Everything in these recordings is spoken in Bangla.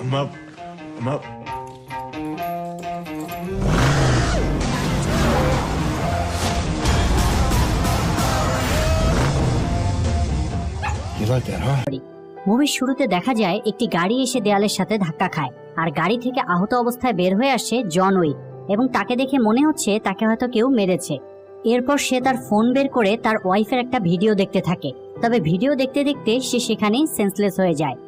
I'm up. I'm up. You like that, huh? মুভির শুরুতে দেখা যায় একটি গাড়ি এসে দেয়ালের সাথে ধাক্কা খায় আর গাড়ি থেকে আহত অবস্থায় বের হয়ে আসে জন উইক এবং তাকে দেখে মনে হচ্ছে তাকে হয়তো কেউ মেরেছে। এরপর সে তার ফোন বের করে তার ওয়াইফের একটা ভিডিও দেখতে থাকে, তবে ভিডিও দেখতে দেখতে সে সেখানেই সেন্সলেস হয়ে যায়।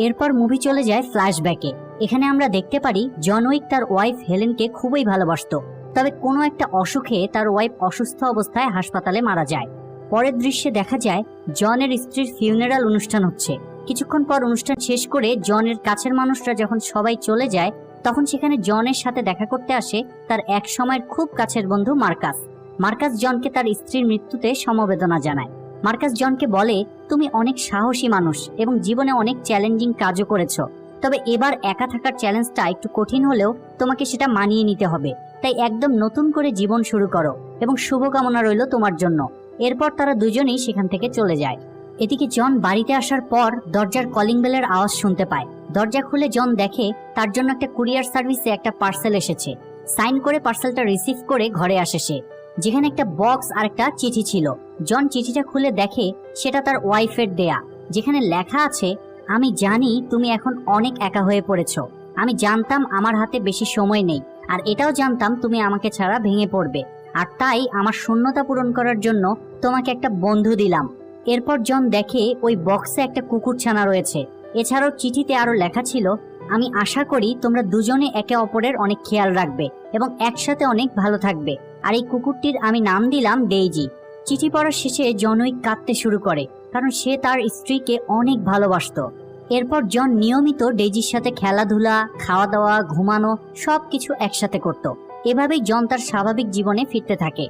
এরপর মুভি চলে যায় ফ্ল্যাশব্যাকে। এখানে আমরা দেখতে পারি জন উইক তার ওয়াইফ হেলেনকে খুবই ভালোবাসতো, তবে কোনো একটা অসুখে তার ওয়াইফ অসুস্থ অবস্থায় হাসপাতালে মারা যায়। পরের দৃশ্যে দেখা যায় জনের স্ত্রীর ফিউনারাল অনুষ্ঠান হচ্ছে। কিছুক্ষণ পর অনুষ্ঠান শেষ করে জনের কাছের মানুষরা যখন সবাই চলে যায় তখন সেখানে জনের সাথে দেখা করতে আসে তার এক সময়ের খুব কাছের বন্ধু মার্কাস। মার্কাস জনকে তার স্ত্রীর মৃত্যুতে সমবেদনা জানায়। মার্কাস জনকে বলে, তুমি অনেক সাহসী মানুষ এবং জীবনে অনেক চ্যালেঞ্জিং কাজও করেছো, তবে এবার একা থাকার চ্যালেঞ্জটা একটু কঠিন হলেও তোমাকে সেটা মানিয়ে নিতে হবে, তাই একদম নতুন করে জীবন শুরু করো এবং শুভকামনা রইল তোমার জন্য। এরপর তারা দুজনেই সেখান থেকে চলে যায়। এদিকে জন বাড়িতে আসার পর দরজার কলিং বেলের আওয়াজ শুনতে পায়। দরজা খুলে জন দেখে তার জন্য একটা কুরিয়ার সার্ভিসে একটা পার্সেল এসেছে। সাইন করে পার্সেলটা রিসিভ করে ঘরে আসে সে, যেখানে একটা বক্স আর একটা চিঠি ছিল। জন চিঠিটা খুলে দেখে সেটা তার ওয়াইফের দেয়া, যেখানে লেখা আছে, আমি জানি তুমি এখন অনেক একা হয়ে পড়েছো। আমি জানতাম আমার হাতে বেশি সময় নেই, আর এটাও জানতাম তুমি আমাকে ছাড়া ভেঙে পড়বে, আর তাই আমার শূন্যতা পূরণ করার জন্য তোমাকে একটা বন্ধু দিলাম। এরপর জন দেখে ওই বক্সে একটা কুকুরছানা রয়েছে। এছাড়াও চিঠিতে আরো লেখা ছিল, আমি আশা করি তোমরা দুজনে একে অপরের অনেক খেয়াল রাখবে এবং একসাথে অনেক ভালো থাকবে, আর এই কুকুরটির আমি নাম দিলাম ডেইজি। চিঠি পড়ার শেষে জন উইক কাঁদতে শুরু করে, কারণ সে তার স্ত্রীকে অনেক ভালোবাসতো। এরপর জন নিয়মিত ডেইজির সাথে খেলাধুলা, খাওয়া দাওয়া, ঘুমানো সবকিছু একসাথে করত। এভাবেই জন তার স্বাভাবিক জীবনে ফিরতে থাকে।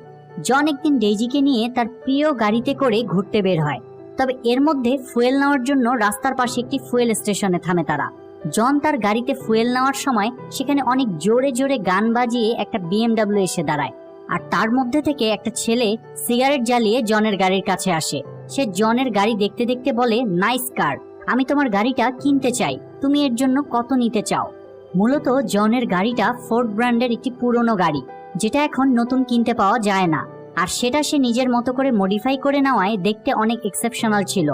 জন একদিন ডেইজিকে নিয়ে তার প্রিয় গাড়িতে করে ঘুরতে বের হয়, তবে এর মধ্যে ফুয়েল নেওয়ার জন্য রাস্তার পাশে একটি ফুয়েল স্টেশনে থামে তারা। জন তার গাড়িতে ফুয়েল নেওয়ার সময় সেখানে অনেক জোরে জোরে গান বাজিয়ে একটা বিএমডাব্লিউ এসে দাঁড়ায়, আর তার মধ্যে থেকে একটা ছেলে সিগারেট জ্বালিয়ে জনের গাড়ির কাছে আসে। সে জনের গাড়ি দেখতে দেখতে বলে, নাইস কার, আমি তোমার গাড়িটা কিনতে চাই, তুমি এর জন্য কত নিতে চাও? মূলত জনের গাড়িটা ফোর্ড ব্র্যান্ডের একটি পুরনো গাড়ি, যেটা এখন নতুন কিনতে পাওয়া যায় না, আর সেটা সে নিজের মতো করে মডিফাই করে নেওয়ায় দেখতে অনেক এক্সেপশনাল ছিল,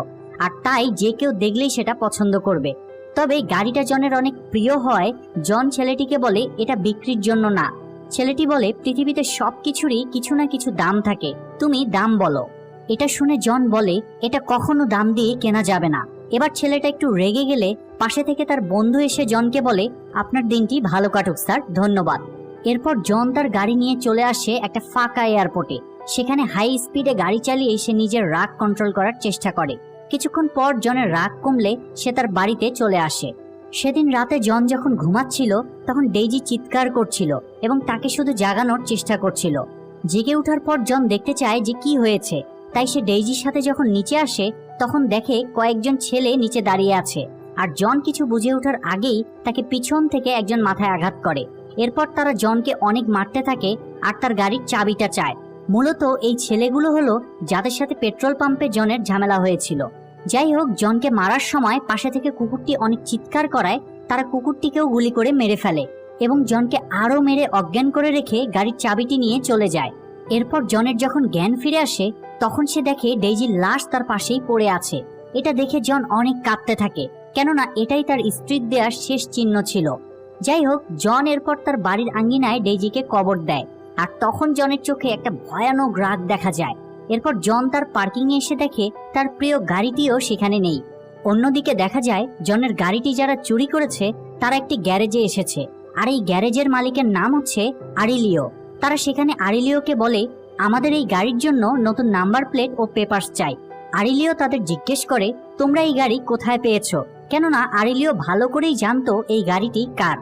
আর তাই যে কেউ দেখলেই সেটা পছন্দ করবে। তবে গাড়িটা জনের অনেক প্রিয় হয় জন ছেলেটিকে বলে, এটা বিক্রির জন্য না। ছেলেটি বলে, পৃথিবীতে সবকিছুরই কিছু না কিছু দাম থাকে, তুমি দাম বলো। এটা শুনে জন বলে, এটা কখনো দাম দিয়ে কেনা যাবে না। এবার ছেলেটা একটু রেগে গেলে পাশে থেকে তার বন্ধু এসে জনকে বলে, আপনার দিনটি ভালো কাটুক স্যার, ধন্যবাদ। এরপর জন তার গাড়ি নিয়ে চলে আসে একটা ফাঁকা এয়ারপোর্টে। সেখানে হাই স্পিডে গাড়ি চালিয়ে সে নিজের রাগ কন্ট্রোল করার চেষ্টা করে। কিছুক্ষণ পর জনের রাগ কমলে সে তার বাড়িতে চলে আসে। সেদিন রাতে জন যখন ঘুমাচ্ছিল তখন ডেইজি চিৎকার করছিল এবং তাকে শুধু জাগানোর চেষ্টা করছিল। জেগে ওঠার পর জন দেখতে চায় যে কি হয়েছে, তাই সে ডেইজির সাথে যখন নিচে আসে তখন দেখে কয়েকজন ছেলে নিচে দাঁড়িয়ে আছে, আর জন কিছু বুঝে ওঠার আগেই তাকে পিছন থেকে একজন মাথায় আঘাত করে। এরপর তারা জনকে অনেক মারতে থাকে আর তার গাড়ির চাবিটা চায়। মূলত এই ছেলেগুলো হলো যাদের সাথে পেট্রোল পাম্পে জনের ঝামেলা হয়েছিল। যাই হোক, জনকে মারার সময় পাশে থেকে কুকুরটি অনেক চিৎকার করায় তারা কুকুরটিকেও গুলি করে মেরে ফেলে এবং জনকে আরো মেরে অজ্ঞান করে রেখে গাড়ির চাবিটি নিয়ে চলে যায়। এরপর জনের যখন জ্ঞান ফিরে আসে তখন সে দেখে ডেইজির লাশ তার পাশেই পড়ে আছে। এটা দেখে জন অনেক কাঁদতে থাকে, কেননা এটাই তার স্ত্রীর দেওয়ার শেষ চিহ্ন ছিল। যাই হোক, জন এরপর তার বাড়ির আঙ্গিনায় ডেইজিকে কবর দেয়, আর তখন জনের চোখে একটা ভয়ানক রাগ দেখা যায়। এরপর জন তার পার্কিং এ এসে দেখে তার প্রিয় গাড়িটিও সেখানে নেই। অন্যদিকে দেখা যায় জনের গাড়িটি যারা চুরি করেছে তারা একটি গ্যারেজে এসেছে, আর এই গ্যারেজের মালিকের নাম হচ্ছে আরিলিও। তারা সেখানে আরিলিওকে বলে, আমাদের এই গাড়ির জন্য নতুন নাম্বার প্লেট ও পেপারস চাই। আরিলিও তাদের জিজ্ঞেস করে, তোমরা এই গাড়ি কোথায় পেয়েছো? কেননা আরিলিও ভালো করেই জানতো এই গাড়িটি কার।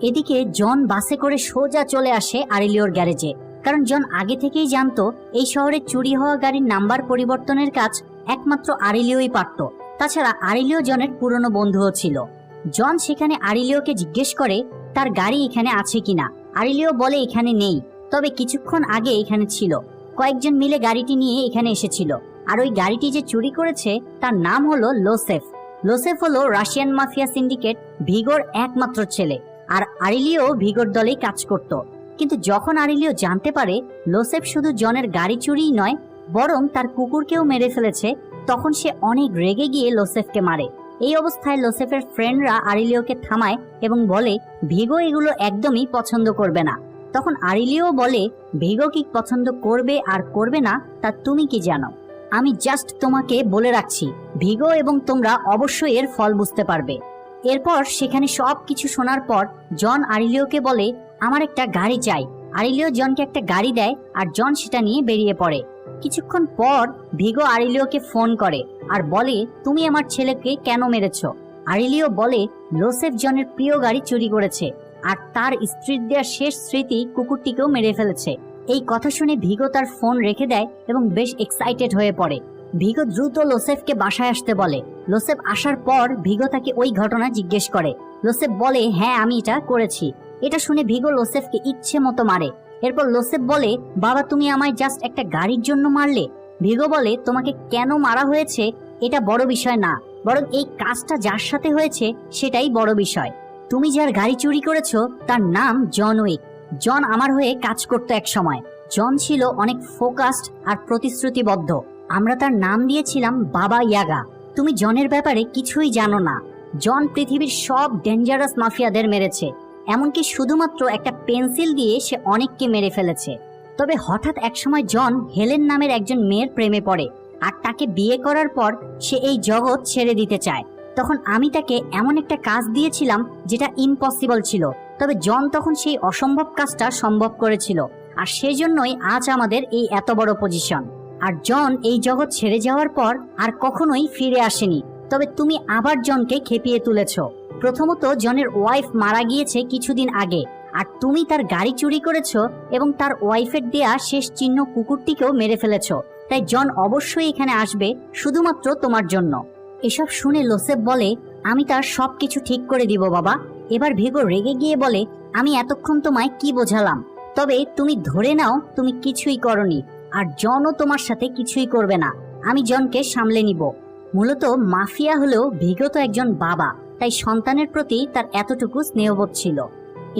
এদিকে জন বাসে করে সোজা চলে আসে আরিলিওর গ্যারেজে, কারণ জন আগে থেকেই জানতো এই শহরে চুরি হওয়া গাড়ির নাম্বার পরিবর্তনের কাজ একমাত্র আরিলিওই পারত। তাছাড়া আরিলিও জনের পুরনো বন্ধুও ছিল। জন সেখানে আরিলিওকে জিজ্ঞেস করে তার গাড়ি এখানে আছে কিনা। আরিলিও বলে এখানে নেই, তবে কিছুক্ষণ আগে এখানে ছিল। কয়েকজন মিলে গাড়িটি নিয়ে এখানে এসেছিল, আর ওই গাড়িটি যে চুরি করেছে তার নাম হলো লোসেফ। লোসেফ হলো রাশিয়ান মাফিয়া সিন্ডিকেট ভিগোর একমাত্র ছেলে, আর আরিলিও ভিগোর দলেই কাজ করত। কিন্তু যখন আরিলিও জানতে পারে লোসেফ শুধু জনের গাড়ি চুরিই নয়, বরং তার কুকুরকেও মেরে ফেলেছে, তখন সে অনেক রেগে গিয়ে লোসেফকে মারে। এই অবস্থায় লোসেফের ফ্রেন্ডরা আরিলিওকে থামায় এবং বলে ভিগো এগুলো একদমই পছন্দ করবে না। তখন আরিলিও বলে ভিগো কি পছন্দ করবে আর করবে না তা তুমি কি জানো? আমি জাস্ট তোমাকে বলে রাখছি, ভিগো এবং তোমরা অবশ্যই এর ফল বুঝতে পারবে। এরপর সেখানে সবকিছু শোনার পর জন আরিলিওকে বলে আমার একটা গাড়ি চাই। আরিলিও জনকে একটা গাড়ি দেয় আর জন সেটা নিয়ে বেরিয়ে পড়ে। কিছুক্ষণ পর ভিগো আরিলিওকে ফোন করে আর বলে তুমি আমার ছেলেকে কেন মেরেছো? আরিলিও বলে লোসেফ জনের প্রিয় গাড়ি চুরি করেছে আর তার স্ত্রীর দেওয়া শেষ স্মৃতি কুকুরটিকেও মেরে ফেলেছে। এই কথা শুনে ভিগো তার ফোন রেখে দেয় এবং বেশ এক্সাইটেড হয়ে পড়ে। ভিগো দ্রুত লোসেফকে বাসায় আসতে বলে। লোসেফ আসার পর ভিগো তাকে ওই ঘটনা জিজ্ঞেস করে। লোসেফ বলে হ্যাঁ আমি এটা করেছি। এটা শুনে ভিগো লোসেফকে ইচ্ছে মতো মারে। এরপর লোসেফ বলে বাবা তুমি আমায় জাস্ট একটা গাড়ির জন্য মারলে? ভিগো বলে তোমাকে কেন মারা হয়েছে এটা বড় বিষয় না, বরং এই কাজটা যার সাথে হয়েছে সেটাই বড় বিষয়। তুমি যার গাড়ি চুরি করেছো তার নাম জন উইক। জন আমার হয়ে কাজ করতো এক সময়। জন ছিল অনেক ফোকাসড আর প্রতিশ্রুতিবদ্ধ। আমরা তার নাম দিয়েছিলাম বাবা ইয়াগা। তুমি জনের ব্যাপারে কিছুই জানো না। জন পৃথিবীর সব ডেঞ্জারাস মাফিয়াদের মেরেছে, এমনকি শুধুমাত্র একটা পেন্সিল দিয়ে সে অনেককে মেরে ফেলেছে। তবে হঠাৎ একসময় জন হেলেন নামের একজন মেয়ের প্রেমে পড়ে আর তাকে বিয়ে করার পর সে এই জগৎ ছেড়ে দিতে চায়। তখন আমি তাকে এমন একটা কাজ দিয়েছিলাম যেটা ইম্পসিবল ছিল, তবে জন তখন সেই অসম্ভব কাজটা সম্ভব করেছিল, আর সেজন্যই আজ আমাদের এই এত বড় পজিশন। আর জন এই জগৎ ছেড়ে যাওয়ার পর আর কখনোই ফিরে আসেনি। তবে তুমি আবার জনকে খেপিয়ে তুলেছ। প্রথমত জনের ওয়াইফ মারা গিয়েছে কিছুদিন আগে, আর তুমি তার গাড়ি চুরি করেছো এবং তার ওয়াইফের দেয়া শেষ চিহ্ন কুকুরটিকেও মেরে ফেলেছো। তাই জন অবশ্যই এখানে আসবে শুধুমাত্র তোমার জন্য। এসব শুনে লোসেফ বলে আমি তার সবকিছু ঠিক করে দিব বাবা। এবার ভিগো রেগে গিয়ে বলে আমি এতক্ষণ তোমায় কি বোঝালাম? তবে তুমি ধরে নাও তুমি কিছুই করনি, আর জনও তোমার সাথে কিছুই করবে না। আমি জনকে সামলে নিব। মূলত মাফিয়া হলেও ভিগো তো একজন বাবা, তাই সন্তানের প্রতি তার এতটুকু স্নেহবোধ ছিল।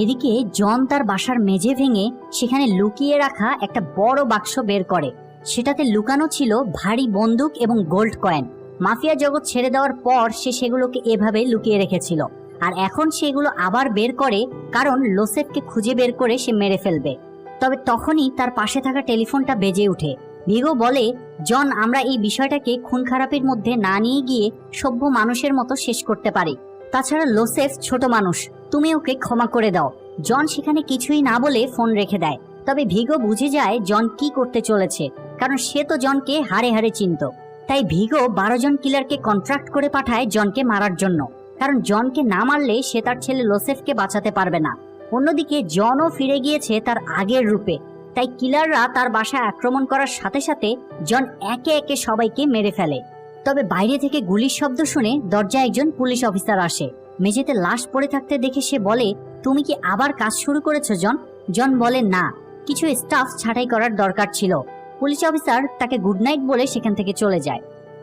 এদিকে জন তার বাসার মেঝে ভেঙে সেখানে লুকিয়ে রাখা একটা বড় বাক্স বের করে। সেটাতে লুকানো ছিল ভারী বন্দুক এবং গোল্ড কয়েন। মাফিয়া জগৎ ছেড়ে দেওয়ার পর সে সেগুলোকে এভাবে লুকিয়ে রেখেছিল, আর এখন সেগুলো আবার বের করে, কারণ লোসেফকে খুঁজে বের করে সে মেরে ফেলবে। তবে তখনই তার পাশে থাকা টেলিফোনটা বেজে ওঠে। ভিগো বলে জন আমরা এই বিষয়টাকে খুন খারাপের মধ্যে না নিয়ে গিয়ে সভ্য মানুষের মতো শেষ করতে পারি। তাছাড়া লোসেফ ছোট মানুষ, তুমি ওকে ক্ষমা করে দাও। জন সেখানে কিছুই না বলে ফোন রেখে দেয়। তবে ভিগো বুঝে যায় জন কি করতে চলেছে, কারণ সে তো জনকে হাড়ে হাড়ে চিনত। তাই ভিগো 12 জন কিলারকে কন্ট্রাক্ট করে পাঠায় জনকে মারার জন্য, কারণ জনকে না মারলে সে তার ছেলে লোসেফকে বাঁচাতে পারবে না। অন্যদিকে জনও ফিরে গিয়েছে তার আগের রূপে, তাই কিলাররা তার বাসায় আক্রমণ করার সাথে সাথে জন একে একে সবাইকে মেরে ফেলে। তবে বাইরে থেকে গুলির শব্দ শুনে দরজায় একজন পুলিশ অফিসার আসে। মেঝেতে লাশ পড়ে থাকতে দেখে সে বলে তুমি কি আবার কাজ শুরু করেছো জন? জন বলে না, কিছু স্টাফ ছাঁটাই করার দরকার ছিল। পুলিশ অফিসার তাকে গুড নাইট বলে সেখান থেকে চলে যায়।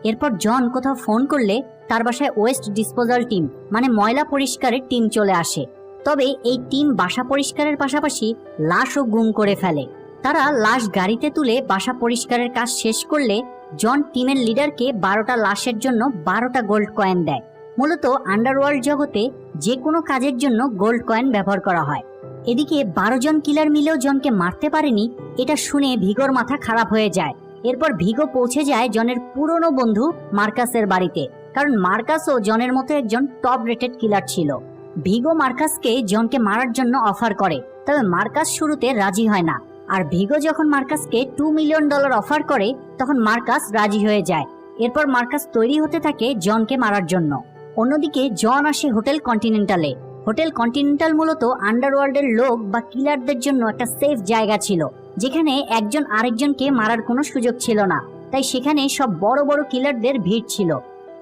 এরপর জন কোথাও ফোন করলে তার বাসায় ওয়েস্ট ডিসপোজাল টিম মানে ময়লা পরিষ্কারের টিম চলে আসে। তবে এই টিম বাসা পরিষ্কারের পাশাপাশি লাশও গুম করে ফেলে। তারা লাশ গাড়িতে তুলে বাসা পরিষ্কারের কাজ শেষ করলে জন টিমের লিডারকে 12টা লাশের জন্য 12টা গোল্ড কয়েন দেয়। মূলত আন্ডারওয়ার্ল্ড জগতে যে কোনো কাজের জন্য গোল্ড কয়েন ব্যবহার করা হয়। এদিকে 12 জন কিলার মিলেও জনকে মারতে পারেনি, এটা শুনে ভিগোর মাথা খারাপ হয়ে যায়। এরপর ভিগো পৌঁছে যায় জনের পুরনো বন্ধু মার্কাসের বাড়িতে, কারণ মার্কাসও জনের মতো একজন টপ রেটেড কিলার ছিল। ভিগো মার্কাসকে জনকে মারার জন্য অফার করে, তবে মার্কাস শুরুতে রাজি হয় না। আর ভিগো যখন মার্কাসকে $2 মিলিয়ন অফার করে তখন মার্কাস রাজি হয়ে যায়। এরপর মার্কাস তৈরি হতে থাকে জনকে মারার জন্য। অন্যদিকে জন আসে হোটেল কন্টিনেন্টালে। হোটেল কন্টিনেন্টাল মূলত আন্ডারওয়ার্ল্ডের লোক বা কিলারদের জন্য একটা সেফ জায়গা ছিল, যেখানে একজন আরেকজনকে মারার কোনো সুযোগ ছিল না। তাই সেখানে সব বড় বড় কিলারদের ভিড় ছিল।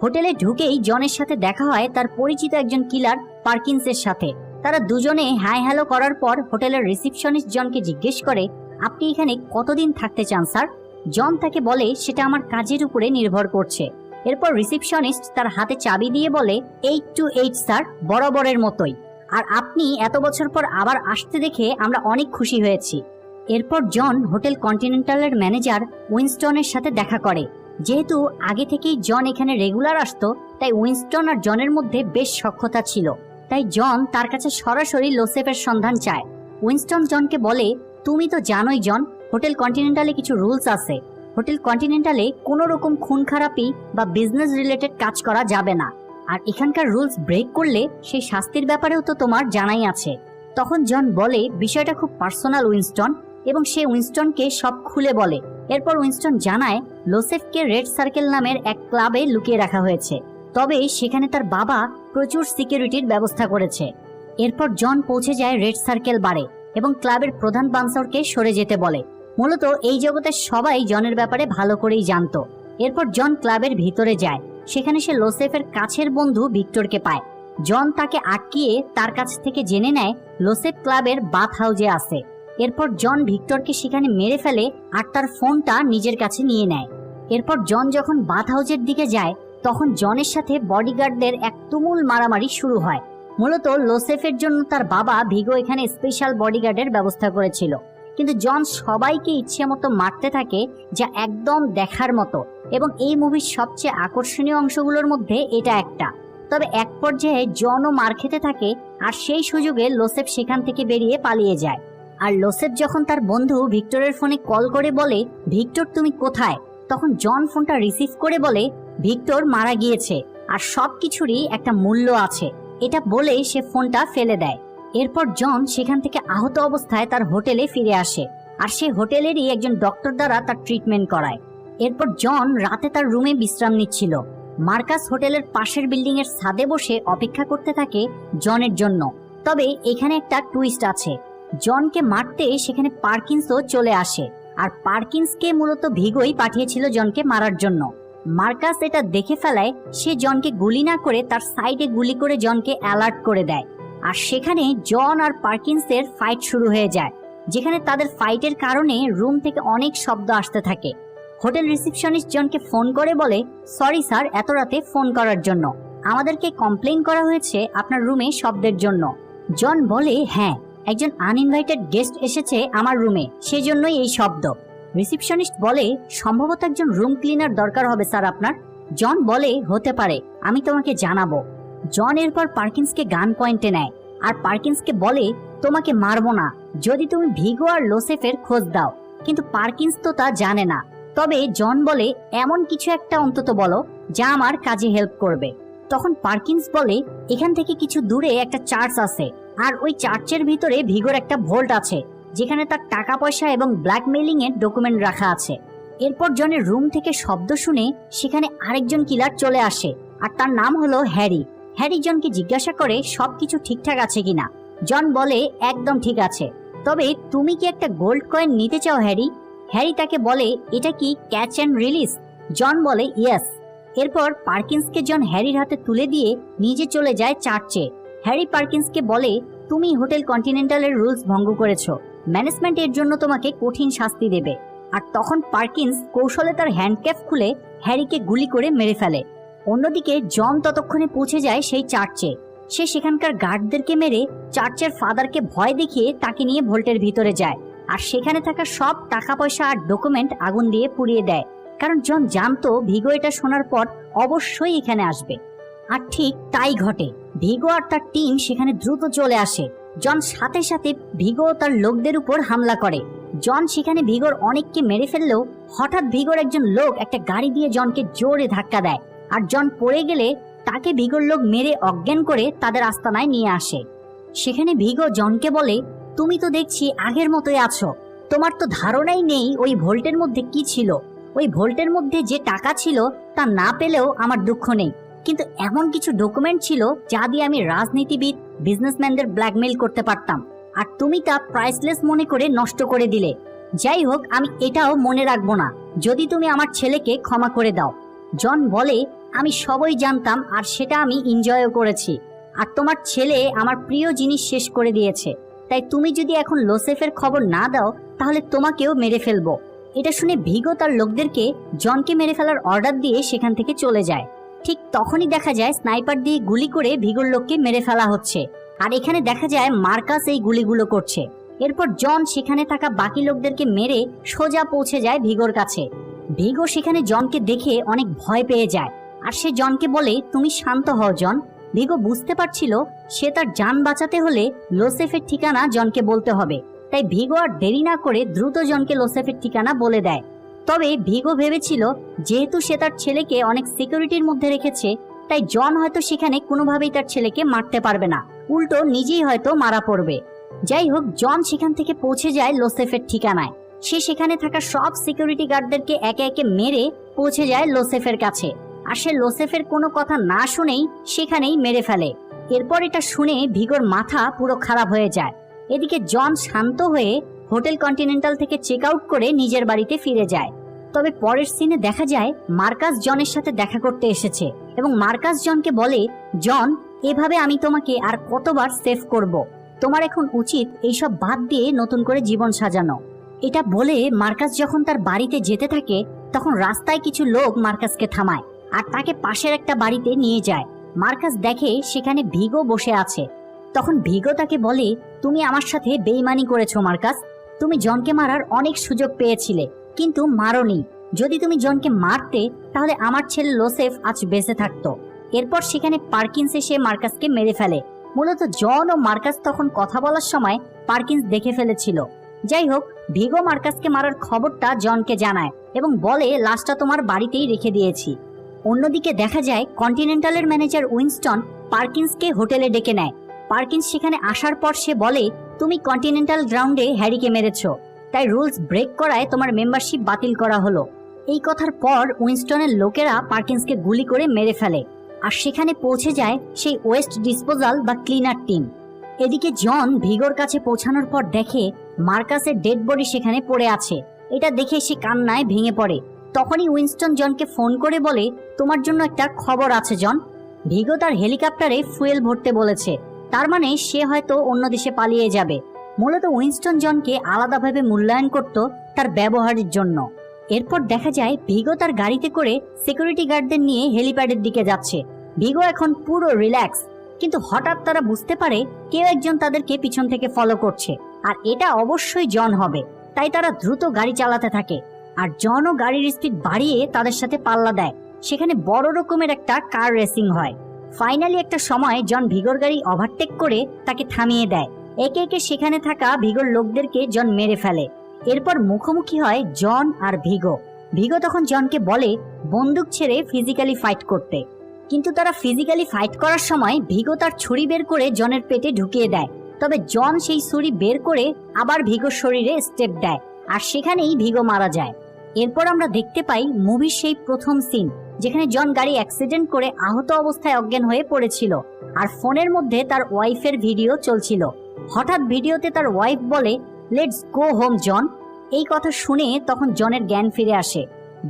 হোটেলে ঢুকেই জনের সাথে দেখা হয় তার পরিচিত একজন কিলার পার্কিন্সের সাথে। তারা দুজনে হাই হ্যালো করার পর হোটেলের রিসিপশনিস্ট জনকে জিজ্ঞেস করে আপনি এখানে কতদিন থাকতে চান স্যার? জন তাকে বলে সেটা আমার কাজের উপরে নির্ভর করছে। এরপর রিসিপশনিস্ট তার হাতে চাবি দিয়ে বলে 828 স্যার, বরাবরের মতোই। আর আপনি এত বছর পর আবার আসতে দেখে আমরা অনেক খুশি হয়েছি। এরপর জন হোটেল কন্টিনেন্টালের ম্যানেজার উইনস্টনের সাথে দেখা করে। যেহেতু আগে থেকেই জন এখানে রেগুলার আসতো, তাই উইনস্টন আর জনের মধ্যে বেশ সখ্যতা ছিল। তাই জন তার কাছে সরাসরি লোসেফের সন্ধান চায়। উইনস্টন জনকে বলে, তুমি তো জানোই জন, হোটেল কন্টিনেন্টালে কিছু রুলস আছে। হোটেল কন্টিনেন্টালে কোনো রকম খুন খারাপি বা বিজনেস রিলেটেড কাজ করা যাবে না। আর এখানকার রুলস ব্রেক করলে সেই শাস্তির ব্যাপারেও তো তোমার জানাই আছে। তখন জন বলে, বিষয়টা খুব পার্সোনাল উইনস্টন, এবং সে উইনস্টনকে সব খুলে বলে। এরপর উইনস্টন জানায় লোসেফকে রেড সার্কেল নামের এক ক্লাবে লুকিয়ে রাখা হয়েছে, তবে সেখানে তার বাবা প্রচুর সিকিউরিটির ব্যবস্থা করেছে। এরপর জন পৌঁছে যায় রেড সার্কেল বারে এবং ক্লাবের প্রধান বাউন্সারকে সরে যেতে বলে। মূলত এই জগতের সবাই জনের ব্যাপারে ভালো করেই জানতো। এরপর জন ক্লাবের ভিতরে যায়। সেখানে সে লোসেফের কাছের বন্ধু ভিক্টরকে পায়। জন তাকে আটকিয়ে তার কাছ থেকে জেনে নেয় লোসেফ ক্লাবের বাথ হাউজে আছে। এরপর জন ভিক্টরকে সেখানে মেরে ফেলে আর তার ফোনটা নিজের কাছে নিয়ে নেয়। এরপর জন যখন বাথ হাউজের দিকে যায়, তখন জনের সাথে বডিগার্ডদের এক তুমুল মারামারি শুরু হয়। মূলত লোসেফের জন্য তার বাবা ভিগো এখানে স্পেশাল বডিগার্ডের ব্যবস্থা করেছিল, কিন্তু জন সবাইকে ইচ্ছে মতো মারতে থাকে, যা একদম দেখার মতো। এবং এই মুভির সবচেয়ে আকর্ষণীয় অংশগুলোর মধ্যে এটা একটা। তবে এক পর্যায়ে জনও মার খেতে থাকে, আর সেই সুযোগে লোসেফ সেখান থেকে বেরিয়ে পালিয়ে যায়। আর লোসেফ যখন তার বন্ধু ভিক্টরের ফোনে কল করে বলে, ভিক্টর তুমি কোথায়, তখন জন ফোনটা রিসিভ করে বলে, ভিক্টর মারা গিয়েছে আর সবকিছুরই একটা মূল্য আছে, এটা বলে সে ফোনটা ফেলে দেয়। এরপর জন সেখান থেকে আহত অবস্থায় তার হোটেলে ফিরে আসে, আর সে হোটেলেরই একজন ডক্টর দ্বারা তার ট্রিটমেন্ট করায়। এরপর জন রাতে তার রুমে বিশ্রাম নিচ্ছিল। মার্কাস হোটেলের পাশের বিল্ডিং এর ছাদে বসে অপেক্ষা করতে থাকে জনের জন্য। তবে এখানে একটা টুইস্ট আছে। জনকে মারতে সেখানে পার্কিন্সও চলে আসে, আর পার্কিন্সকে মূলত ভিগোই পাঠিয়েছিল জনকে মারার জন্য। মার্কাস এটা দেখে ফেলায় সে জনকে গুলি না করে তার সাইডে গুলি করে জনকে অ্যালার্ট করে দেয়। আর সেখানে জন আর পার্কিন্সের ফাইট শুরু হয়ে যায়, যেখানে তাদের ফাইটের কারণে রুম থেকে অনেক শব্দ আসতে থাকে। হোটেল রিসিপশনিস্ট জনকে ফোন করে বলে, সরি স্যার এত রাতে ফোন করার জন্য, আমাদেরকে কমপ্লেইন করা হয়েছে আপনার রুমে শব্দের জন্য। জন বলে, হ্যাঁ, একজন আনইনভাইটেড গেস্ট এসেছে আমার রুমে, সেজন্যই এই শব্দ। রিসিপশনিস্ট বলে, সম্ভবত একজন রুম ক্লিনার দরকার হবে স্যার আপনার। জন বলে, হতে পারে, আমি তোমাকে জানাবো। জন এরপর পার্কিন্সকে গান পয়েন্টে নেয় আর পার্কিন্সকে বলে, তোমাকে মারবো না যদি তুমি ভিগো আর লোসেফের খোঁজ দাও। কিন্তু পার্কিন্স তো তা জানে না। তবে জন বলে, এমন কিছু একটা অন্তত বলো যা আমার কাজে হেল্প করবে। তখন পার্কিন্স বলে, এখান থেকে কিছু দূরে একটা চার্চ আছে, আর ওই চার্চের ভিতরে ভিগোর একটা ভোল্ট আছে, যেখানে তার টাকা পয়সা এবং ব্ল্যাকমেইলিং এর ডকুমেন্ট রাখা আছে। এরপর জনের রুম থেকে শব্দ শুনে সেখানে আরেকজন কিলার চলে আসে, আর তার নাম হলো হ্যারি। হ্যারি জনকে জিজ্ঞাসা করে সবকিছু ঠিকঠাক আছে কিনা। জন বলে, একদম ঠিক আছে, তবে তুমি কি একটা গোল্ড কয়েন নিতে চাও হ্যারি? হ্যারি তাকে বলে, এটা কি ক্যাচ অ্যান্ড রিলিজ? জন বলে, ইয়েস। এরপর পার্কিন্সকে জন হ্যারির হাতে তুলে দিয়ে নিজে চলে যায় চার্চে। হ্যারি পার্কিন্সকে বলে, তুমি হোটেল কন্টিনেন্টালের রুলস ভঙ্গ করেছো, ম্যানেজমেন্ট এর জন্য তোমাকে কঠিন শাস্তি দেবে। আর তখন পার্কিন্স কৌশলে তার হ্যান্ডক্যাপ খুলে হ্যারিকে গুলি করে মেরে ফেলে। অন্যদিকে জন ততক্ষণে পৌঁছে যায় সেই চার্চে। সে সেখানকার গার্ডদেরকে মেরে চার্চের ফাদারকে ভয় দেখিয়ে তাকে নিয়ে ভোল্টের ভিতরে যায়, আর সেখানে থাকা সব টাকা পয়সা আর ডকুমেন্ট আগুন দিয়ে পুড়িয়ে দেয়, কারণ জন জানতো ভিগো এটা শোনার পর অবশ্যই এখানে আসবে। আর ঠিক তাই ঘটে। ভিগো আর তার টিম সেখানে দ্রুত চলে আসে। জন সাথে সাথে ভিগো তার লোকদের উপর হামলা করে। জন সেখানে ভিগোর অনেককে মেরে ফেললেও হঠাৎ ভিগোর একজন লোক একটা গাড়ি দিয়ে জনকে জোরে ধাক্কা দেয়, আর জন পড়ে গেলে তাকে ভিগোর লোক মেরে অজ্ঞান করে তাদের আস্তানায় নিয়ে আসে। সেখানে ভিগো জনকে বলে, তুমি তো দেখছি আগের মতোই আছো, তোমার তো ধারণাই নেই ওই ভোল্টের মধ্যে কি ছিল। ওই ভোল্টের মধ্যে যে টাকা ছিল তা না পেলেও আমার দুঃখ নেই, কিন্তু এমন কিছু ডকুমেন্ট ছিল যা দিয়ে আমি রাজনীতিবিদ বিজনেসম্যানদের ব্ল্যাকমেইল করতে পারতাম, আর তুমি তা প্রাইসলেস মনে করে নষ্ট করে দিলে। যাই হোক, আমি এটাও মনে রাখবো না যদি তুমি আমার ছেলেকে ক্ষমা করে দাও। জন বলে, আমি সবই জানতাম আর সেটা আমি এনজয়ও করেছি, আর তোমার ছেলে আমার প্রিয় জিনিস শেষ করে দিয়েছে, তাই তুমি যদি এখন লোসেফের খবর না দাও তাহলে তোমাকেও মেরে ফেলবো। এটা শুনে ভিগো তার লোকদেরকে জনকে মেরে ফেলার অর্ডার দিয়ে সেখান থেকে চলে যায়। ঠিক তখনই দেখা যায় স্নাইপার দিয়ে গুলি করে ভিগোর লোককে মেরে ফেলা হচ্ছে, আর এখানে দেখা যায় মার্কাস এই গুলিগুলো করছে। এরপর জন সেখানে থাকা বাকি লোকদেরকে মেরে সোজা পৌঁছে যায় ভিগোর কাছে। ভিগো সেখানে জনকে দেখে অনেক ভয় পেয়ে যায়, আর সে জনকে বলে, তুমি শান্ত হও জন। ভিগো বুঝতে পারছিল সে তার জান বাঁচাতে হলে লোসেফের ঠিকানা জনকে বলতে হবে, তাই ভিগো আর দেরি না করে দ্রুত জনকে লোসেফের ঠিকানা বলে দেয়। তবে ভিগো ভেবেছিল যেহেতু সে তার ছেলেকে অনেক সিকিউরিটির মধ্যে রেখেছে, তাই জন হয়তো সেখানে কোনোভাবেই তার ছেলেকে মারতে পারবে না, উল্টো নিজেই হয়তো মারা পড়বে। যাই হোক, জন সেখান থেকে পৌঁছে যায় লোসেফের ঠিকানায়। সে সেখানে থাকা সব সিকিউরিটি গার্ডদেরকে একে একে মেরে পৌঁছে যায় লোসেফের কাছে, আর সে লোসেফের কোনো কথা না শুনেই সেখানেই মেরে ফেলে। এরপর এটা শুনে ভিগোর মাথা পুরো খারাপ হয়ে যায়। এদিকে জন শান্ত হয়ে হোটেল কন্টিনেন্টাল থেকে চেক আউট করে নিজের বাড়িতে ফিরে যায়। তবে পরের সিনে দেখা যায় মার্কাস জনের সাথে দেখা করতে এসেছে এবং মার্কাস জনকে বলে, জন, এভাবে আমি তোমাকে আর কতবার সেভ করব, তোমার এখন উচিত এইসব বাদ দিয়ে নতুন করে জীবন সাজানো। এটা বলে মার্কাস যখন তার বাড়িতে যেতে থাকে তখন রাস্তায় কিছু লোক মার্কাসকে থামায় আর তাকে পাশের একটা বাড়িতে নিয়ে যায়। মার্কাস দেখে সেখানে ভিগো বসে আছে। তখন ভিগো তাকে বলে, তুমি আমার সাথে বেইমানি করেছো মার্কাস, তুমি জনকে মারার অনেক সুযোগ পেয়েছিলে কিন্তু মারোনি। যদি তুমি জনকে মারতে তাহলে আমার ছেলে লোসেফ আজ বেঁচে থাকতো। এরপর সেখানে পার্কিন্স এসে মার্কাসকে মেরে ফেলে। মূলত জন ও মার্কাস তখন কথা বলার সময় পার্কিন্স দেখে ফেলেছিল। যাই হোক, ভিগো মার্কাসকে মারার খবরটা জনকে জানায় এবং বলে, লাশটা তোমার বাড়িতেই রেখে দিয়েছি। অন্যদিকে দেখা যায় কন্টিনেন্টালের ম্যানেজার উইনস্টন পার্কিন্সকে হোটেলে ডেকে নেয়। পার্কিন্স সেখানে আসার পর সে বলে, তুমি কন্টিনেন্টাল গ্রাউন্ডে হ্যারিকে মেরেছো, তাই রুলস ব্রেক করায় তোমার মেম্বারশিপ বাতিল করা হলো। এই কথার পর উইনস্টনের লোকেরা পার্কিন্সকে গুলি করে মেরে ফেলে, আর সেখানে পৌঁছে যায় সেই ওয়েস্ট ডিসপোজাল বা ক্লিনার টিম। এদিকে জন ভিগোর কাছে পৌঁছানোর পর দেখে মার্কাসের ডেড বডি সেখানে পড়ে আছে। এটা দেখে সে কান্নায় ভেঙে পড়ে। তখনই উইনস্টন জনকে ফোন করে বলে, তোমার জন্য একটা খবর আছে জন। ভিগো তার হেলিকপ্টারে ফুয়েল ভরতে বলেছে, তার মানে সে হয়তো অন্য দেশে পালিয়ে যাবে। মূলত উইনস্টন জনকে আলাদাভাবে মূল্যায়ন করত তার ব্যবহারের জন্য। এরপর দেখা যায় ভিগো তার গাড়িতে করে সিকিউরিটি গার্ডদের নিয়ে হেলিপ্যাডের দিকে যাচ্ছে। ভিগো এখন পুরো রিল্যাক্স, কিন্তু হঠাৎ তারা বুঝতে পারে কেউ একজন তাদেরকে পিছন থেকে ফলো করছে, আর এটা অবশ্যই জন হবে। তাই তারা দ্রুত গাড়ি চালাতে থাকে, আর জনও গাড়ির স্পিড বাড়িয়ে তাদের সাথে পাল্লা দেয়। সেখানে বড় রকমের একটা কার রেসিং হয়। ফাইনালি একটা সময় জন ভিগোর গাড়ি ওভারটেক করে তাকে থামিয়ে দেয়। একে একে সেখানে থাকা ভিগোর লোকদেরকে জন মেরে ফেলে। এরপর মুখোমুখি হয় জন আর ভিগো। ভিগো তখন জনকে বলে বন্দুক ছেড়ে ফিজিক্যালি ফাইট করতে, কিন্তু তারা ফিজিক্যালি ফাইট করার সময় ভিগো তার ছুরি বের করে জনের পেটে ঢুকিয়ে দেয়। তবে জন সেই ছুরি বের করে আবার ভিগোর শরীরে স্টেপ দেয়, আর সেখানেই ভিগো মারা যায়। এরপর আমরা দেখতে পাই মুভির সেই প্রথম সিন, যেখানে জন গাড়ি অ্যাক্সিডেন্ট করে আহত অবস্থায় অজ্ঞান হয়ে পড়েছিল, আর ফোনের মধ্যে তার ওয়াইফের ভিডিও চলছিল। হঠাৎ ভিডিওতে তার ওয়াইফ বলে, লেটস গো হোম জন। এই কথা শুনে তখন জনের জ্ঞান ফিরে আসে।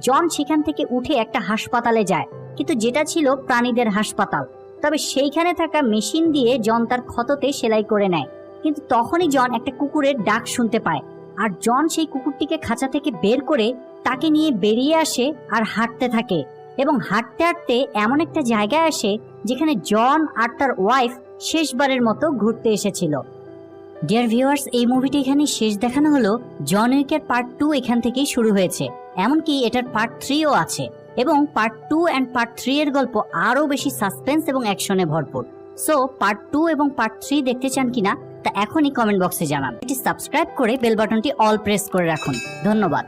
জন সেখান থেকে উঠে একটা হাসপাতালে যায়, কিন্তু যেটা ছিল প্রাণীদের হাসপাতাল। তবে সেইখানে থাকা মেশিন দিয়ে জন তার ক্ষততে সেলাই করে নেয়। কিন্তু তখনই জন একটা কুকুরের ডাক শুনতে পায়, আর জন সেই কুকুরটিকে খাঁচা থেকে বের করে তাকে নিয়ে বেরিয়ে আসে আর হাঁটতে থাকে, এবং হাঁটতে হাঁটতে এমন একটা জায়গায় আসে যেখানে জন আর তার ওয়াইফ শেষবারের মতো ঘুরতে এসেছিল। ডিয়ার ভিউয়ার্স, এই মুভিটি এখানে শেষ দেখানো হলো। জন উইকের পার্ট 2 এখান থেকেই শুরু হয়েছে, এমনকি এটার পার্ট 3ও আছে, এবং পার্ট 2 এন্ড পার্ট 3 এর গল্প আরো বেশি সাসপেন্স এবং অ্যাকশনে ভরপুর। সো পার্ট 2 এবং পার্ট 3 দেখতে চান কিনা তা এখনই কমেন্ট বক্সে জানান। এটি সাবস্ক্রাইব করে বেল বাটনটি অল প্রেস করে রাখুন। ধন্যবাদ।